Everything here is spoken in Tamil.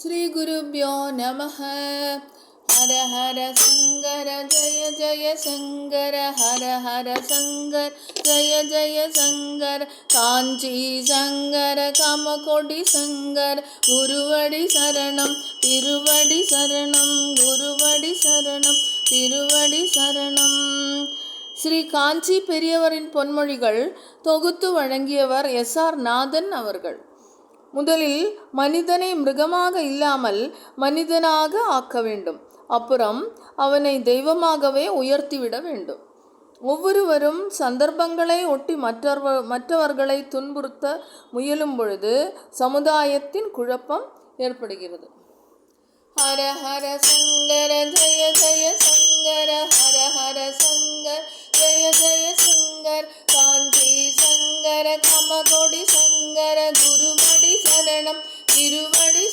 ஸ்ரீ குருப்யோ நமஹ. ஹர ஹர சங்கர ஜய ஜய சங்கர, ஹர ஹர சங்கர் ஜய ஜய சங்கர். காஞ்சி சங்கர காமகோடி சங்கர், குருவடி சரணம் திருவடி சரணம், குருவடி சரணம் திருவடி சரணம். ஸ்ரீ காஞ்சி பெரியவரின் பொன்மொழிகள் தொகுத்து வழங்கியவர் எஸ்.ஆர். நாதன் அவர்கள். முதலில் மனிதனை மிருகமாக இல்லாமல் மனிதனாக ஆக்க வேண்டும். அப்புறம் அவனை தெய்வமாகவே உயர்த்திவிட வேண்டும். ஒவ்வொருவரும் சந்தர்ப்பங்களை ஒட்டி மற்றவர்களை துன்புறுத்த முயலும் பொழுது சமுதாயத்தின் குழப்பம் ஏற்படுகிறது. ஹர ஹர சங்கர ஜய ஜய சங்கர, ஹர ஹர சங்கர் ஜய ஜய சங்கர். காஞ்சி சங்கர காமகோடி சங்கர, குருவடி சரணம் திருவடி